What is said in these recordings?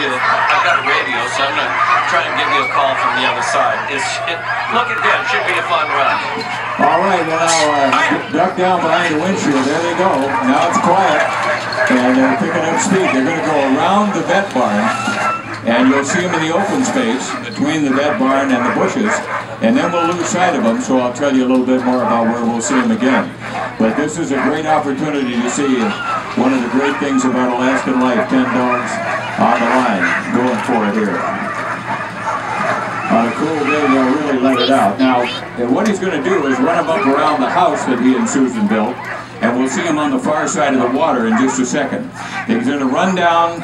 you, I've got a radio, so I'm going to try and give you a call from the other side. Look at that, should be a fun run. All right, well now, duck down behind the windshield. There they go. Now it's quiet, and they're picking up speed. They're going to go around the vet barn, and you'll see them in the open space between the vet barn and the bushes, and then we'll lose sight of them, so I'll tell you a little bit more about where we'll see them again. But this is a great opportunity to see one of the great things about Alaskan life, 10 dogs on the line, going for it here. On a cool day, they'll really let it out. Now, what he's going to do is run him up around the house that he and Susan built, and we'll see him on the far side of the water in just a second. He's going to run down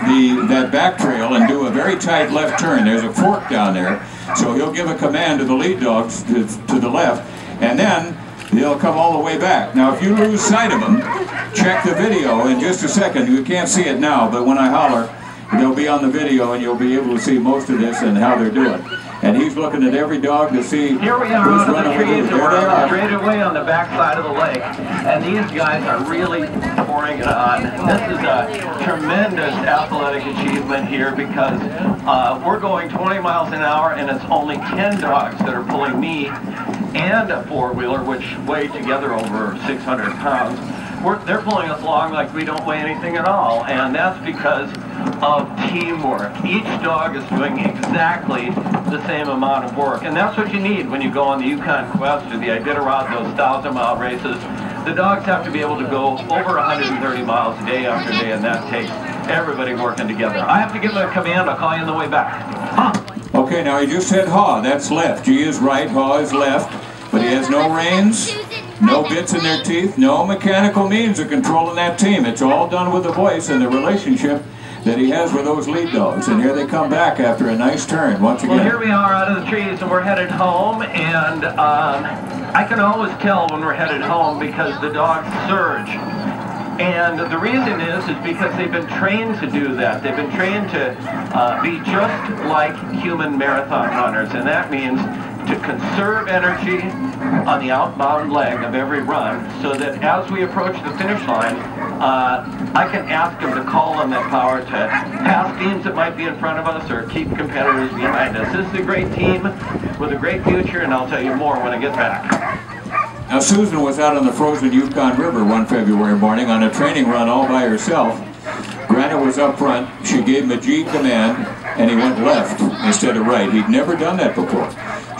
that back trail and do a very tight left turn. There's a fork down there, so he'll give a command to the lead dogs to the left, and then they'll come all the way back. Now, if you lose sight of them, check the video in just a second. You can't see it now, but when I holler, they'll be on the video, and you'll be able to see most of this and how they're doing. And he's looking at every dog to see who's running the trees, and we're straight away on the back side of the lake. And these guys are really pouring it on. This is a tremendous athletic achievement here because we're going 20 miles an hour, and it's only 10 dogs that are pulling me and a four-wheeler, which weigh together over 600 pounds. They're pulling us along like we don't weigh anything at all, and that's because of teamwork. Each dog is doing exactly the same amount of work, and that's what you need when you go on the Yukon Quest or the Iditarod, those 1,000-mile races. The dogs have to be able to go over 130 miles day after day, and that takes everybody working together. I have to give them a command. I'll call you on the way back. Huh. Okay, now he just said haw. That's left. G is right, haw is left, but he has no reins. No bits in their teeth, no mechanical means of controlling that team. It's all done with the voice and the relationship that he has with those lead dogs. And here they come back after a nice turn once again. Well, here we are out of the trees, and we're headed home, and I can always tell when we're headed home because the dogs surge. And the reason is because they've been trained to do that. They've been trained to be just like human marathon runners, and that means to conserve energy on the outbound leg of every run so that as we approach the finish line, I can ask them to call on that power to pass teams that might be in front of us or keep competitors behind us. This is a great team with a great future, and I'll tell you more when I get back. Now, Susan was out on the frozen Yukon River one February morning on a training run all by herself. Granite was up front. She gave him a G command, and he went left instead of right. He'd never done that before.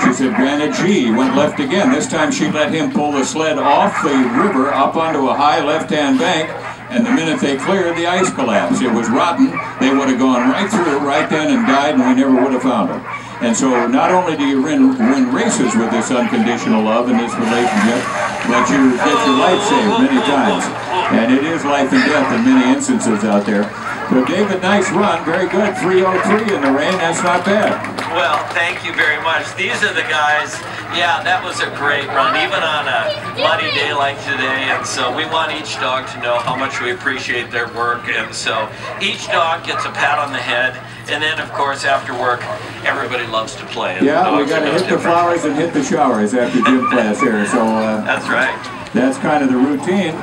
She said, Granite G, he went left again. This time she let him pull the sled off the river up onto a high left-hand bank, and the minute they cleared, the ice collapsed. It was rotten. They would have gone right through right then and died, and we never would have found them. And so not only do you win races with this unconditional love and this relationship, but you get your life saved many times. And it is life and death in many instances out there. So David, nice run. Very good. 3:03 in the rain. That's not bad. Well, thank you very much. These are the guys. Yeah, that was a great run, even on a muddy day like today. And so we want each dog to know how much we appreciate their work. And so each dog gets a pat on the head. And then, of course, after work, everybody loves to play. Yeah, we got to hit the flowers and hit the showers after gym class here. So that's right. That's kind of the routine.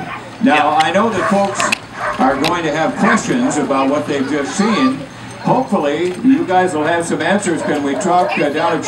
Now, I know that folks are going to have questions about what they've just seen. Hopefully, you guys will have some answers. Can we talk down at